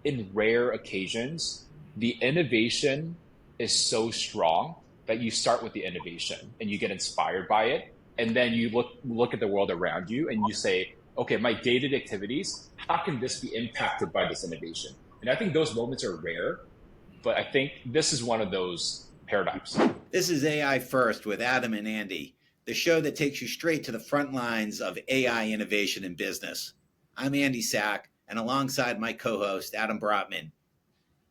in rare occasions, the innovation is so strong that you start with the innovation and you get inspired by it. And then you look at the world around you and you say, okay, my daily activities, how can this be impacted by this innovation? And I think those moments are rare, but I think this is one of those paradigms. This is AI First with Adam and Andy, the show that takes you straight to the front lines of AI innovation in business. I'm Andy Sack, and alongside my co-host, Adam Brotman.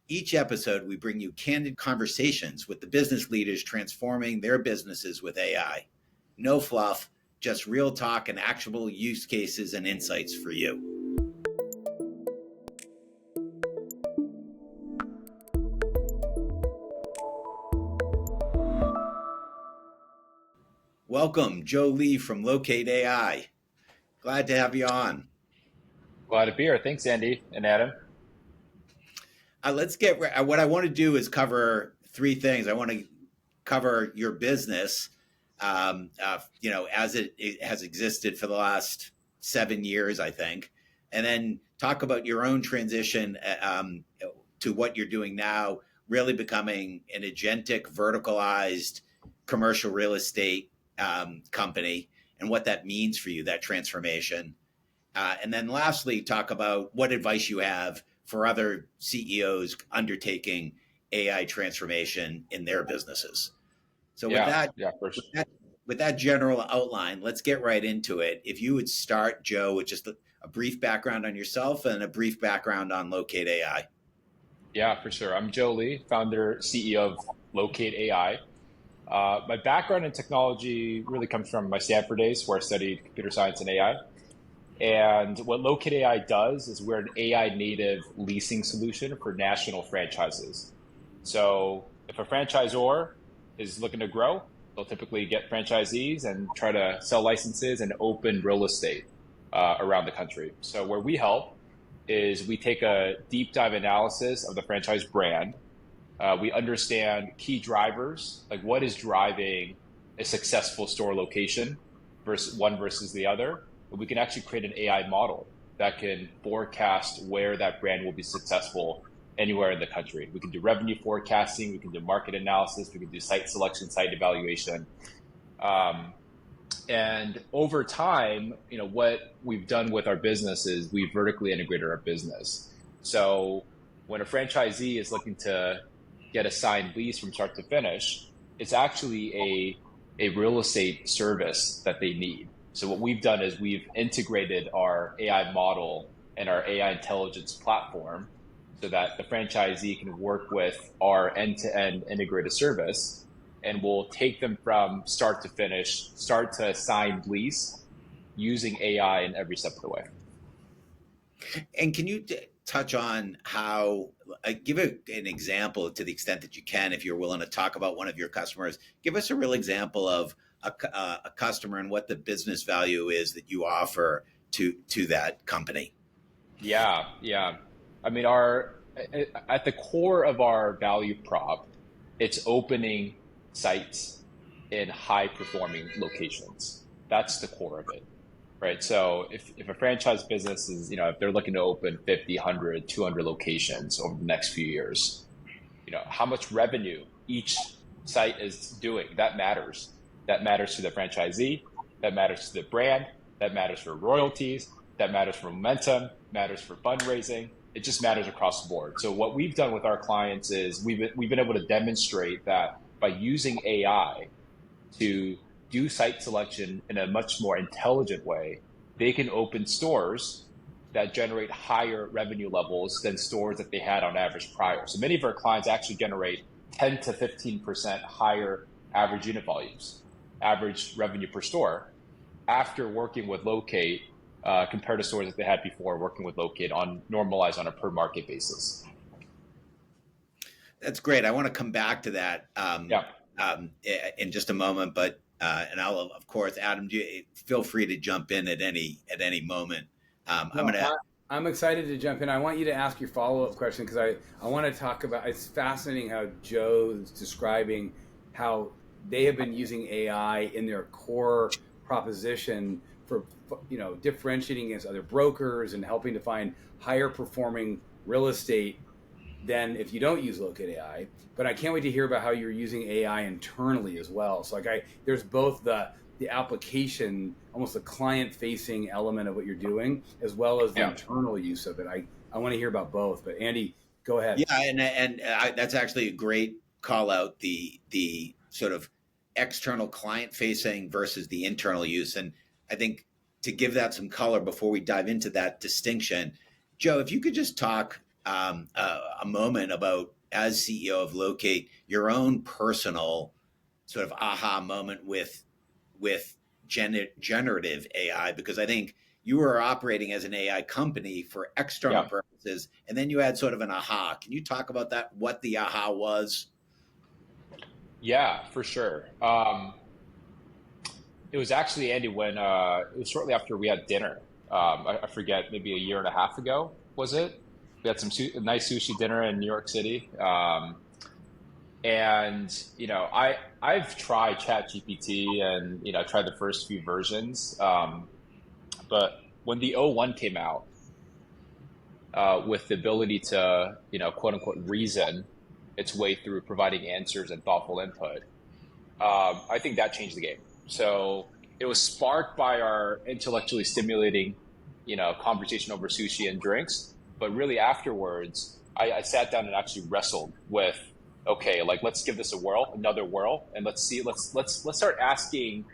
Each episode, we bring you candid conversations with the business leaders transforming their businesses with AI. No fluff, just real talk and actionable use cases and insights for you. Welcome, Joe Lee from Locate.ai. Glad to have you on. Glad to be here. Thanks, Andy and Adam. What I want to do is cover three things. I want to cover your business, as it has existed for the last 7 years, I think, and then talk about your own transition to what you're doing now, really becoming an agentic, verticalized commercial real estate company, and what that means for you, that transformation. And then lastly, talk about what advice you have for other CEOs undertaking AI transformation in their businesses. So with that general outline, let's get right into it. If you would start, Joe, with just a brief background on yourself and a brief background on Locate.ai. Yeah, for sure. I'm Joe Lee, founder, CEO of Locate.ai. My background in technology really comes from my Stanford days, where I studied computer science and AI. And what Locate.ai does is we're an AI native leasing solution for national franchises. So if a franchisor is looking to grow, they'll typically get franchisees and try to sell licenses and open real estate around the country. So where we help is we take a deep dive analysis of the franchise brand. We understand key drivers, like what is driving a successful store location versus the other. We can actually create an AI model that can forecast where that brand will be successful anywhere in the country. We can do revenue forecasting, we can do market analysis, we can do site selection, site evaluation. And over time, what we've done with our business is we've vertically integrated our business. So when a franchisee is looking to get a signed lease from start to finish, it's actually a real estate service that they need. So what we've done is we've integrated our AI model and our AI intelligence platform so that the franchisee can work with our end-to-end integrated service, and we'll take them from start to finish, start to signed lease, using AI in every step of the way. And can you touch on how, give an example to the extent that you can, if you're willing to talk about one of your customers, give us a real example of a customer and what the business value is that you offer to that company. Yeah. I mean, at the core of our value prop, it's opening sites in high performing locations. That's the core of it, right? So if a franchise business is, if they're looking to open 50, 100, 200 locations over the next few years, how much revenue each site is doing, that matters. That matters to the franchisee, that matters to the brand, that matters for royalties, that matters for momentum, matters for fundraising. It just matters across the board. So what we've done with our clients is we've been able to demonstrate that by using AI to do site selection in a much more intelligent way, they can open stores that generate higher revenue levels than stores that they had on average prior. So many of our clients actually generate 10 to 15% higher average unit volumes, average revenue per store, after working with Locate compared to stores that they had before working with Locate normalized on a per market basis. That's great. I want to come back to that in just a moment, but and I'll, of course, Adam, feel free to jump in at any moment. I'm excited to jump in. I want you to ask your follow-up question because I want to talk about, it's fascinating how Joe's describing how they have been using AI in their core proposition for differentiating against other brokers and helping to find higher performing real estate than if you don't use Locate.ai. But I can't wait to hear about how you're using AI internally as well. So there's both the application, almost the client-facing element of what you're doing, as well as the internal use of it. I want to hear about both. But Andy, go ahead. Yeah, and that's actually a great call out, the sort of external client-facing versus the internal use. And I think to give that some color before we dive into that distinction, Joe, if you could just talk a moment about, as CEO of Locate, your own personal sort of aha moment with generative AI, because I think you were operating as an AI company for external purposes, and then you had sort of an aha. Can you talk about that, what the aha was? Yeah, for sure. It was actually, Andy, when it was shortly after we had dinner. I forget, maybe a year and a half ago, was it? We had some nice sushi dinner in New York City. And, I've tried ChatGPT and, tried the first few versions. But when the O1 came out, with the ability to, quote unquote, reason its way through providing answers and thoughtful input, I think that changed the game. So it was sparked by our intellectually stimulating, conversation over sushi and drinks. But really afterwards, I sat down and actually wrestled with, okay, like, let's give this another whirl, and let's start asking,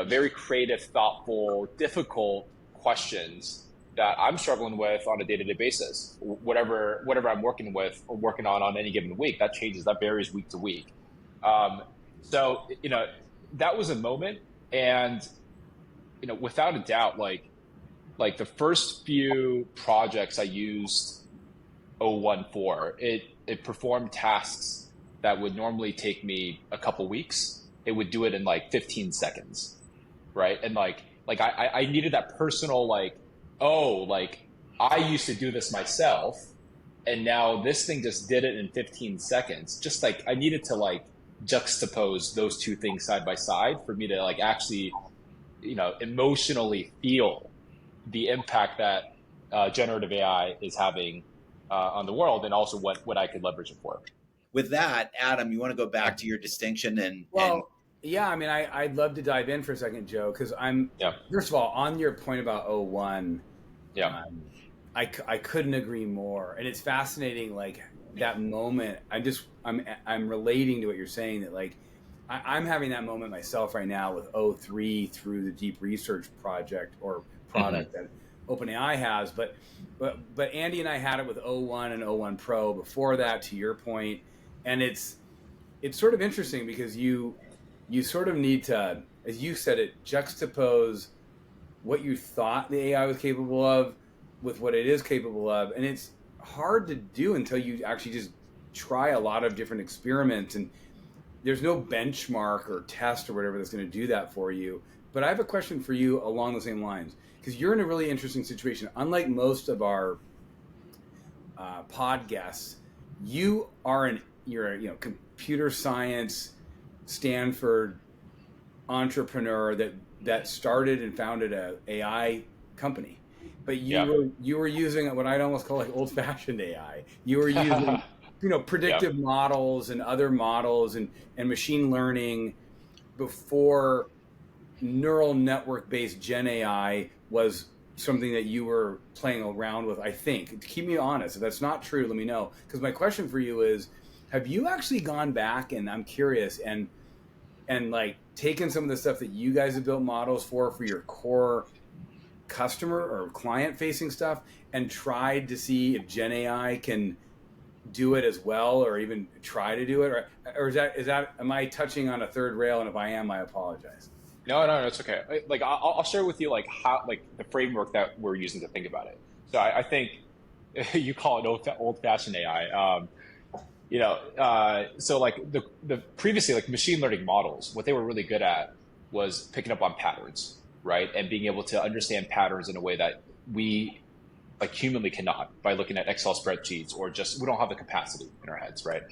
very creative, thoughtful, difficult questions that I'm struggling with on a day-to-day basis. Whatever I'm working on any given week, that changes, that varies week to week. So, that was a moment, and, without a doubt, like the first few projects I used O1 for, it performed tasks that would normally take me a couple weeks. It would do it in like 15 seconds, right? And I needed that personal, I used to do this myself, and now this thing just did it in 15 seconds. Just like I needed to juxtapose those two things side by side for me to actually, emotionally feel the impact that generative AI is having on the world, and also what I could leverage it for. With that, Adam, you want to go back to your distinction yeah, I mean, I'd love to dive in for a second, Joe, because first of all, on your point about O1, I couldn't agree more. And it's fascinating, that moment. I'm relating to what you're saying, that I'm having that moment myself right now with O3 through the deep research project or product that OpenAI has. But Andy and I had it with O1 and O1 Pro before that, to your point. And it's sort of interesting because you sort of need to, as you said it, juxtapose what you thought the AI was capable of with what it is capable of. And it's hard to do until you actually just try a lot of different experiments. And there's no benchmark or test or whatever that's going to do that for you. But I have a question for you along the same lines, because you're in a really interesting situation. Unlike most of our pod guests, you're a computer science Stanford entrepreneur that started and founded a AI company, but you were using what I'd almost call old-fashioned AI. You were using predictive models and other models and machine learning before neural network based Gen AI was something that you were playing around with. I think, keep me honest, if that's not true, let me know, because my question for you is, have you actually gone back, and I'm curious, and taken some of the stuff that you guys have built models for your core customer or client facing stuff and tried to see if Gen AI can do it as well, or even try to do it, or is that am I touching on a third rail? And if I am, I apologize. No, it's okay. I'll share with you how the framework that we're using to think about it. So I think you call it old-fashioned AI. So the previously machine learning models, what they were really good at was picking up on patterns, right, and being able to understand patterns in a way that we humanly cannot by looking at Excel spreadsheets, or just we don't have the capacity in our heads, right?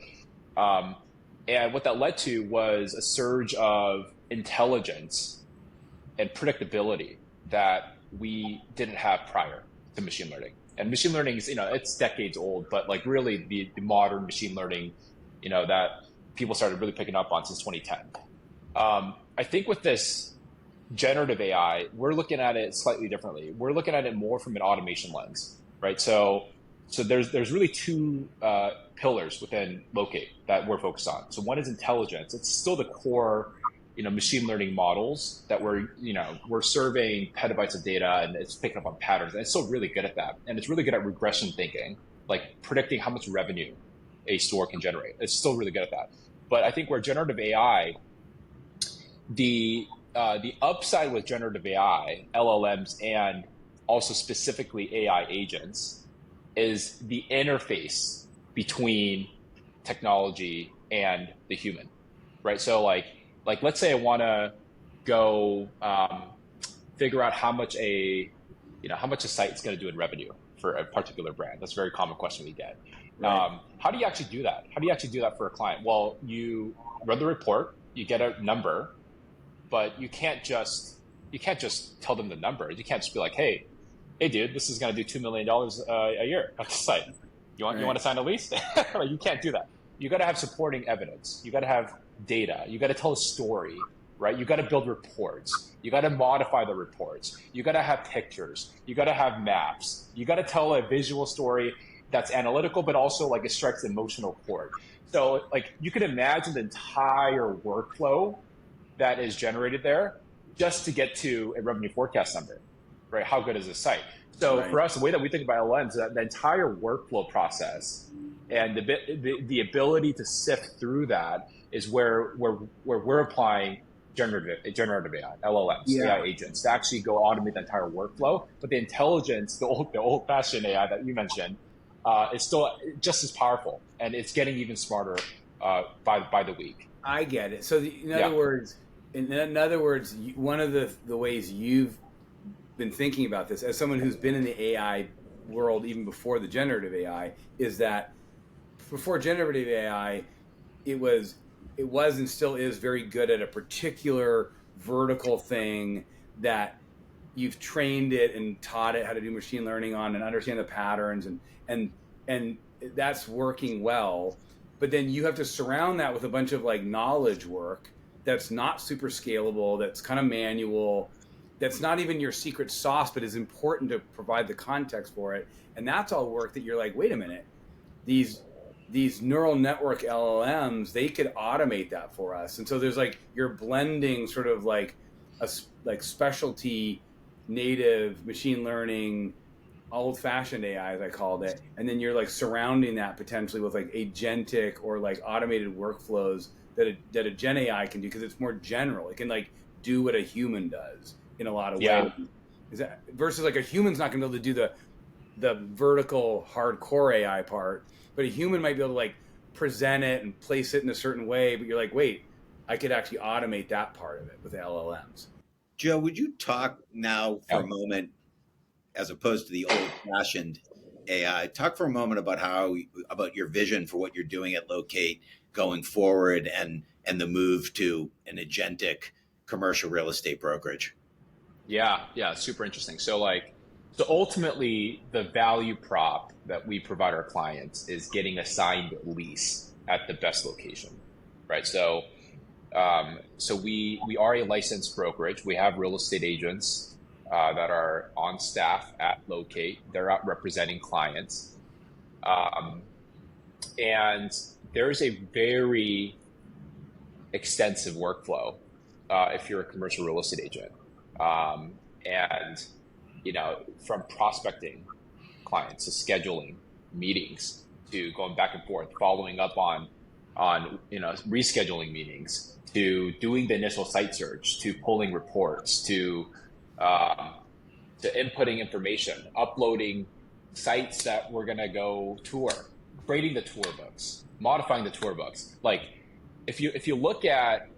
And what that led to was a surge of intelligence and predictability that we didn't have prior to machine learning. And machine learning is, it's decades old, but like really the modern machine learning, that people started really picking up on since 2010. I think with this generative AI, we're looking at it slightly differently. We're looking at it more from an automation lens, right? So there's really two pillars within Locate that we're focused on. So one is intelligence. It's still the core, machine learning models that we're surveying petabytes of data, and it's picking up on patterns. And it's still really good at that. And it's really good at regression thinking, like predicting how much revenue a store can generate. It's still really good at that. But I think where generative AI, the upside with generative AI, LLMs, and also specifically AI agents is the interface between technology and the human, right? So like let's say I want to go figure out how much a site's going to do in revenue for a particular brand. That's a very common question we get. Right. How do you actually do that? How do you actually do that for a client? Well, you run the report, you get a number, but you can't just tell them the number. You can't just be like, hey dude, this is going to do $2 million a year on the site. You want to sign a lease? Like, you can't do that. You got to have supporting evidence. You got to have data. You got to tell a story, right? You got to build reports. You got to modify the reports. You got to have pictures. You got to have maps. You got to tell a visual story that's analytical, but also like it strikes the emotional chord. So like you can imagine the entire workflow that is generated there just to get to a revenue forecast number, right? How good is this site? So for us, the way that we think about LLMs is that the entire workflow process and the ability to sift through that is where we're applying generative AI, LLMs, AI agents to actually go automate the entire workflow. But the intelligence, the old-fashioned AI that you mentioned, is still just as powerful, and it's getting even smarter by the week. I get it. So in other words, one of the ways you've been thinking about this, as someone who's been in the AI world even before the generative AI, is that before generative AI, it was and still is very good at a particular vertical thing that you've trained it and taught it how to do machine learning on and understand the patterns and that's working well. But then you have to surround that with a bunch of like knowledge work that's not super scalable, that's kind of manual, that's not even your secret sauce, but is important to provide the context for it. And that's all work that you're like, wait a minute, these neural network LLMs, they could automate that for us. And so there's like, you're blending sort of like specialty native machine learning, old-fashioned AI, as I called it, and then you're like surrounding that potentially with like agentic or like automated workflows that a Gen AI can do, because it's more general. It can like do what a human does in a lot of ways. Is that versus like a human's not going to be able to do the vertical hardcore AI part, but a human might be able to like present it and place it in a certain way. But you're like, wait, I could actually automate that part of it with LLMs. Joe, would you talk now for a moment, as opposed to the old-fashioned AI, talk for a moment about your vision for what you're doing at Locate going forward and the move to an agentic commercial real estate brokerage? Yeah, super interesting. So ultimately, the value prop that we provide our clients is getting a signed lease at the best location, right? So we are a licensed brokerage. We have real estate agents that are on staff at Locate. They're out representing clients. And there's a very extensive workflow if you're a commercial real estate agent. And, from prospecting clients to scheduling meetings to going back and forth, following up on rescheduling meetings, to doing the initial site search, to pulling reports, to inputting information, uploading sites that we're going to go tour, creating the tour books, modifying the tour books. Like if you look at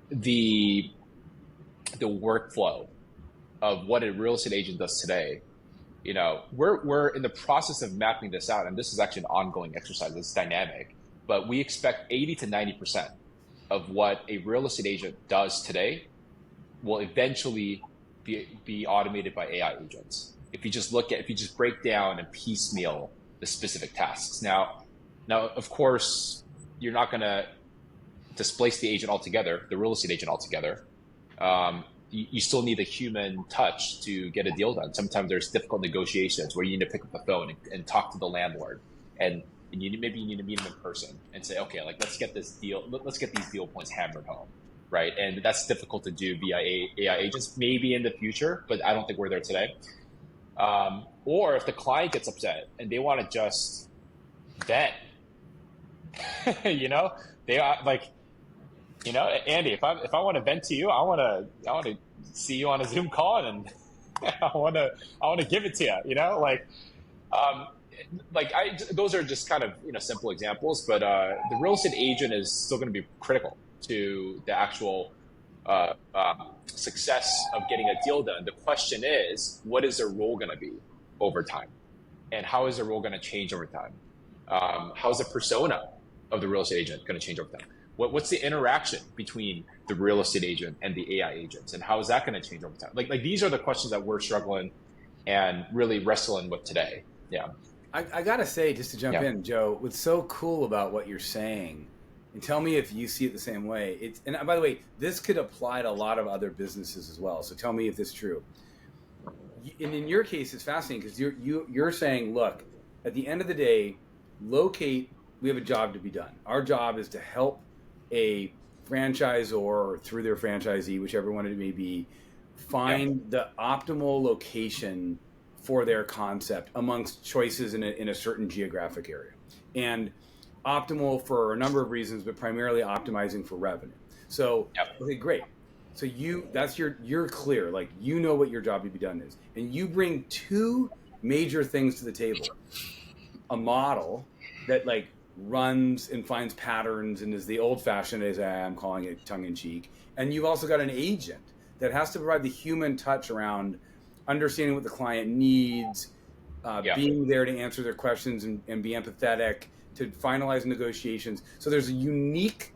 the workflow of what a real estate agent does today, we're in the process of mapping this out, and this is actually an ongoing exercise. It's dynamic, but we expect 80 to 90% of what a real estate agent does today will eventually be automated by AI agents, if you just break down and piecemeal the specific tasks. Now, of course, you're not going to displace the agent altogether, the real estate agent altogether. You still need a human touch to get a deal done. Sometimes there's difficult negotiations where you need to pick up the phone and talk to the landlord, and maybe you need to meet him in person and say, okay, like let's get these deal points hammered home, right? And that's difficult to do via AI agents, maybe in the future, but I don't think we're there today. Or if the client gets upset and they want to just vent, they are like, Andy, if I want to vent to you, I want to see you on a Zoom call and I want to give it to you, those are just kind of, simple examples, but the real estate agent is still going to be critical to the actual success of getting a deal done. The question is, what is their role going to be over time? And how is their role going to change over time? How is the persona of the real estate agent going to change over time? What's the interaction between the real estate agent and the AI agents, and how is that going to change over time? Like these are the questions that we're struggling and really wrestling with today. Yeah. I gotta say, just to jump in, Joe, what's so cool about what you're saying, and tell me if you see it the same way. And by the way, this could apply to a lot of other businesses as well. So tell me if this is true. And in your case, it's fascinating because you're saying, look, at the end of the day, Locate, we have a job to be done. Our job is to help a franchisor or through their franchisee, whichever one it may be, find the optimal location for their concept amongst choices in a certain geographic area, and optimal for a number of reasons, but primarily optimizing for revenue. So, okay, great. So you're clear, like what your job to be done is, and you bring two major things to the table: a model that like runs and finds patterns and is the old-fashioned, as I'm calling it, tongue-in-cheek, and you've also got an agent that has to provide the human touch around understanding what the client needs, being there to answer their questions and be empathetic, to finalize negotiations. So there's unique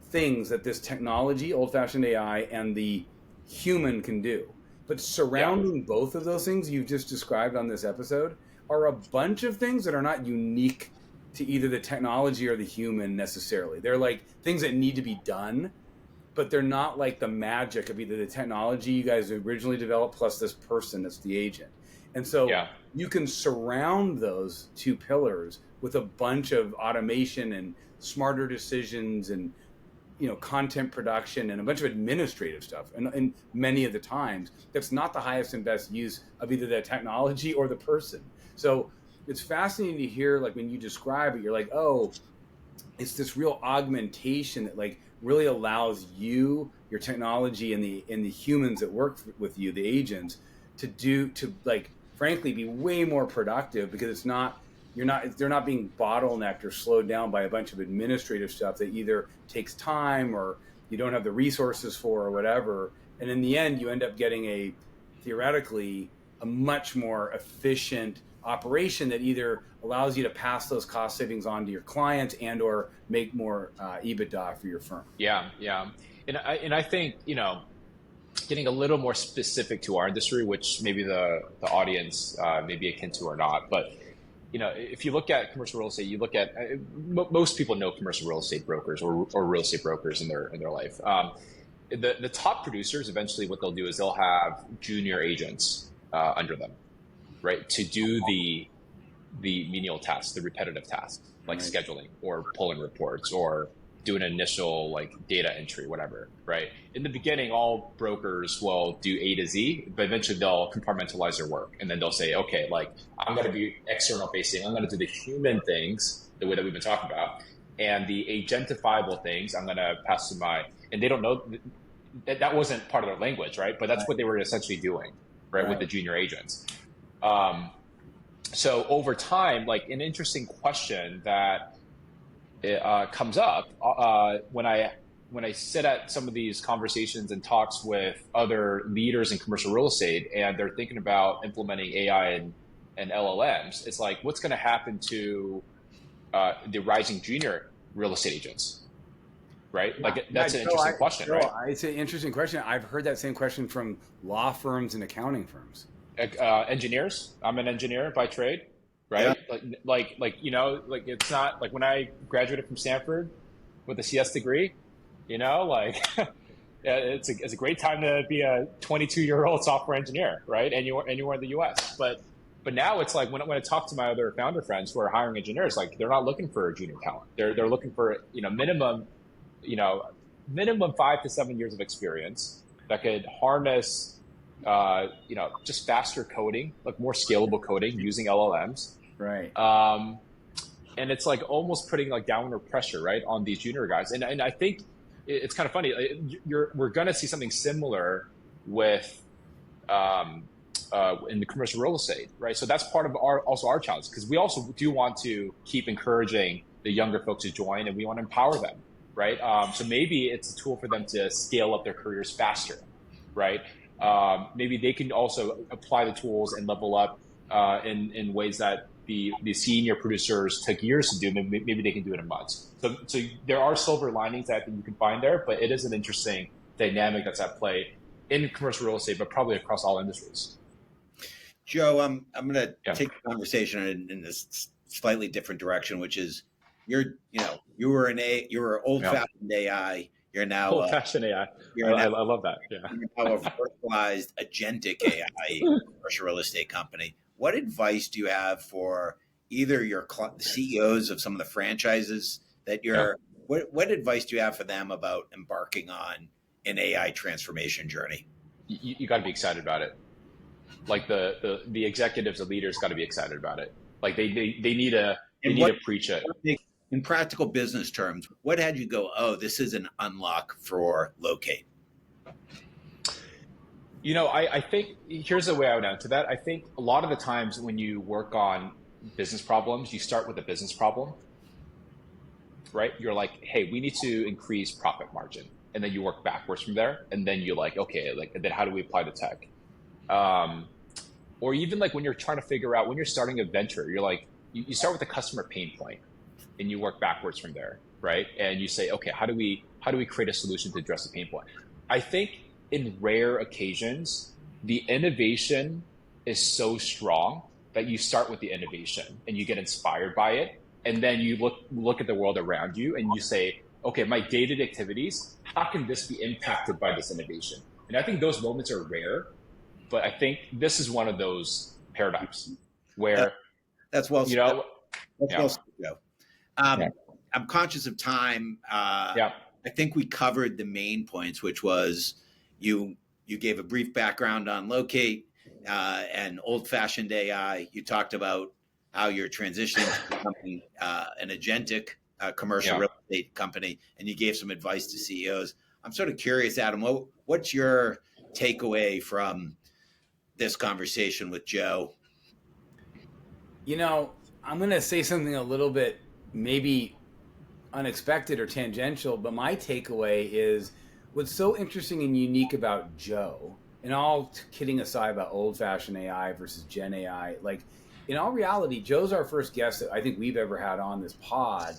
things that this technology, old-fashioned AI, and the human can do. But surrounding both of those things you've just described on this episode are a bunch of things that are not unique to either the technology or the human necessarily. They're like things that need to be done, but they're not like the magic of either the technology you guys originally developed plus this person that's the agent. And so you can surround those two pillars with a bunch of automation and smarter decisions and content production and a bunch of administrative stuff. And many of the times, that's not the highest and best use of either the technology or the person. So it's fascinating to hear, like when you describe it, you're like, oh, it's this real augmentation that like really allows you, your technology, and the humans that work with you, the agents, to like frankly be way more productive, because they're not being bottlenecked or slowed down by a bunch of administrative stuff that either takes time or you don't have the resources for or whatever. And in the end, you end up getting theoretically a much more efficient operation that either allows you to pass those cost savings on to your clients and or make more EBITDA for your firm. Yeah. And I think, getting a little more specific to our industry, which maybe the audience may be akin to or not, but if you look at commercial real estate, you look at most people know commercial real estate brokers or real estate brokers in their life. The top producers, eventually what they'll do is they'll have junior agents under them, right, to do the menial tasks, the repetitive tasks, like scheduling or pulling reports or do an initial like data entry, whatever, right? In the beginning, all brokers will do A to Z, but eventually they'll compartmentalize their work. And then they'll say, okay, like I'm going to be external facing. I'm going to do the human things, the way that we've been talking about. And the agentifiable things, I'm going to pass to and they don't know that wasn't part of their language, right? But that's what they were essentially doing, right? With the junior agents. So over time, like an interesting question that comes up when I sit at some of these conversations and talks with other leaders in commercial real estate, and they're thinking about implementing AI and LLMs. It's like, what's going to happen to the rising junior real estate agents, right? Like that's an interesting question, right? It's an interesting question. I've heard that same question from law firms and accounting firms. Engineers. I'm an engineer by trade, Yeah. right? Like it's not like when I graduated from Stanford with a CS degree, like yeah, it's a great time to be a 22-year-old software engineer, right? Anywhere in the U.S. But now it's like when I talk to my other founder friends who are hiring engineers, like they're not looking for junior talent. They're looking for you know minimum 5 to 7 years of experience that could harness just faster coding, like more scalable coding using LLMs. Right. And it's like almost putting like downward pressure, right, on these junior guys. And I think it's kind of funny. We're going to see something similar with in the commercial real estate, right? So that's part of our challenge, because we also do want to keep encouraging the younger folks to join, and we want to empower them, right? So maybe it's a tool for them to scale up their careers faster, right? Maybe they can also apply the tools and level up in ways that the senior producers took years to do. Maybe they can do it in months. So there are silver linings that you can find there, but it is an interesting dynamic that's at play in commercial real estate, but probably across all industries. Joe, I'm going to take the conversation in this slightly different direction, which is you were old-fashioned AI. You're now old-fashioned AI. I love that. Yeah. You're now a verticalized agentic AI commercial real estate company. What advice do you have for either your CEOs of some of the franchises that you're? Yeah. What advice do you have for them about embarking on an AI transformation journey? You got to be excited about it. Like the executives, the leaders got to be excited about it. Like they need to preach it. In practical business terms, what had you go, oh, this is an unlock for Locate? I think here's the way I would answer that. I think a lot of the times when you work on business problems, you start with a business problem, right? You're like, hey, we need to increase profit margin. And then you work backwards from there. And then you're like, okay, then how do we apply the tech? Or even like when you're trying to figure out, when you're starting a venture, you're like, you start with a customer pain point and you work backwards from there, right? And you say, okay, how do we create a solution to address the pain point? I think in rare occasions, the innovation is so strong that you start with the innovation and you get inspired by it. And then you look at the world around you and you say, okay, my daily activities, how can this be impacted by this innovation? And I think those moments are rare, but I think this is one of those paradigms where that's well said. Well said, Joe. Yeah. I'm conscious of time. I think we covered the main points, which was you gave a brief background on Locate and old-fashioned AI. You talked about how you're transitioning to becoming an agentic commercial real estate company, and you gave some advice to CEOs. I'm sort of curious, Adam, what's your takeaway from this conversation with Joe? I'm going to say something a little bit maybe unexpected or tangential, but my takeaway is what's so interesting and unique about Joe, and all kidding aside about old-fashioned AI versus Gen AI, like in all reality, Joe's our first guest that I think we've ever had on this pod,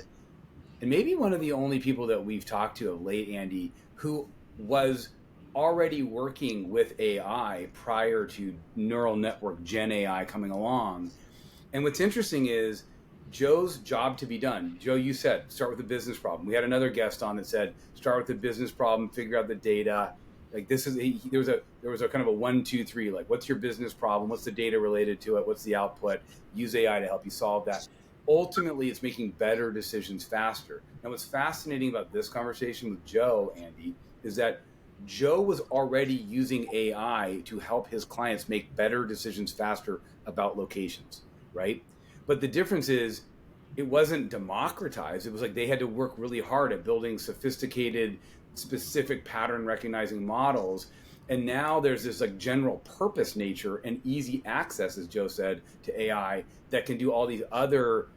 and maybe one of the only people that we've talked to of late, Andy, who was already working with AI prior to neural network Gen AI coming along. And what's interesting is Joe's job to be done. Joe, you said, start with a business problem. We had another guest on that said, start with the business problem, figure out the data. Like this is, there was a kind of a 1, 2, 3, like what's your business problem? What's the data related to it? What's the output? Use AI to help you solve that. Ultimately, it's making better decisions faster. Now, what's fascinating about this conversation with Joe, Andy, is that Joe was already using AI to help his clients make better decisions faster about locations, right? But the difference is it wasn't democratized. It was like they had to work really hard at building sophisticated, specific pattern recognizing models. And now there's this like general purpose nature and easy access, as Joe said, to AI that can do all these other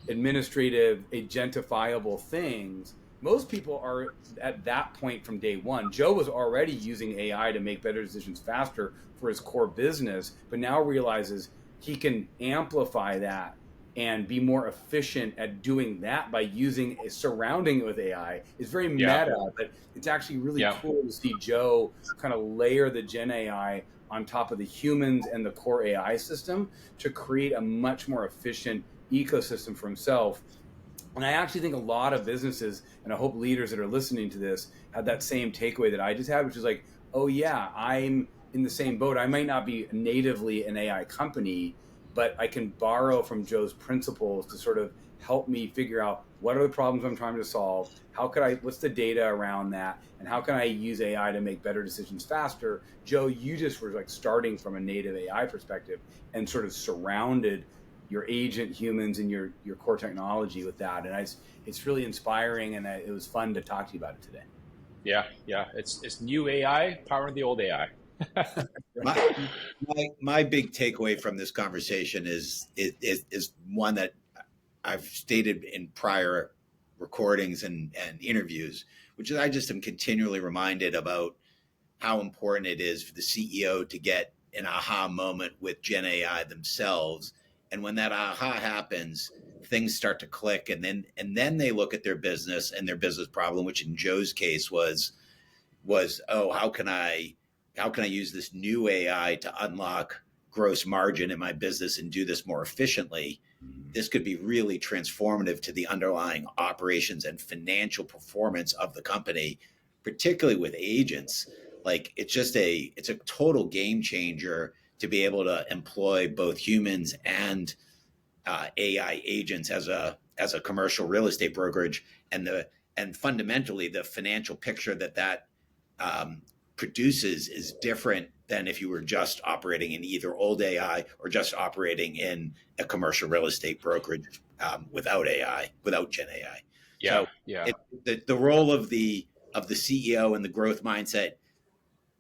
administrative, agentifiable things. Most people are at that point from day one. Joe was already using AI to make better decisions faster for his core business, but now realizes he can amplify that and be more efficient at doing that by surrounding it with AI. It's very meta, but it's actually really cool to see Joe kind of layer the Gen AI on top of the humans and the core AI system to create a much more efficient ecosystem for himself. And I actually think a lot of businesses, and I hope leaders that are listening to this had that same takeaway that I just had, which is like, oh yeah, I'm in the same boat. I might not be natively an AI company, but I can borrow from Joe's principles to sort of help me figure out what are the problems I'm trying to solve, what's the data around that, and how can I use AI to make better decisions faster. Joe, you just were like starting from a native AI perspective and sort of surrounded your agent humans and your core technology with that. And it's really inspiring, and it was fun to talk to you about it today. Yeah, it's new AI powering the old AI. my big takeaway from this conversation is one that I've stated in prior recordings and interviews, which is I just am continually reminded about how important it is for the CEO to get an aha moment with Gen AI themselves. And when that aha happens, things start to click, and then they look at their business and their business problem, which in Joe's case was, oh, how can I use this new AI to unlock gross margin in my business and do this more efficiently? This could be really transformative to the underlying operations and financial performance of the company, particularly with agents. Like it's a total game changer to be able to employ both humans and AI agents as a commercial real estate brokerage, and fundamentally the financial picture that produces is different than if you were just operating in either old AI or just operating in a commercial real estate brokerage without AI, without Gen AI. Yeah, The role of the CEO and the growth mindset.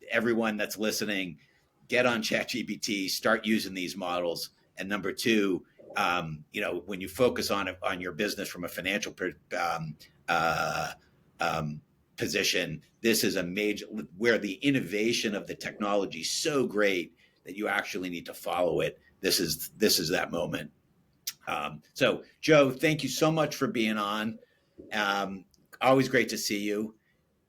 Everyone that's listening, get on ChatGPT, start using these models. And number two, when you focus on your business from a financial position, this is a major where the innovation of the technology is so great that you actually need to follow it. This is that moment. So Joe, thank you so much for being on. Always great to see you.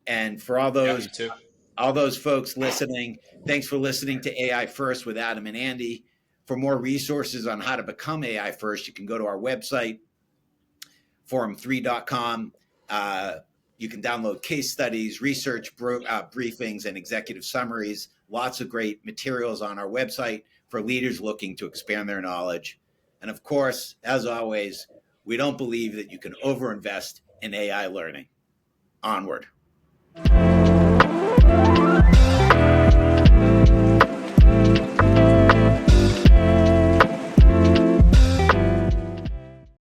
And for all those folks listening, thanks for listening to AI First with Adam and Andy. For more resources on how to become AI First, you can go to our website, forum3.com. You can download case studies, research briefings, and executive summaries. Lots of great materials on our website for leaders looking to expand their knowledge. And of course, as always, we don't believe that you can overinvest in AI learning. Onward.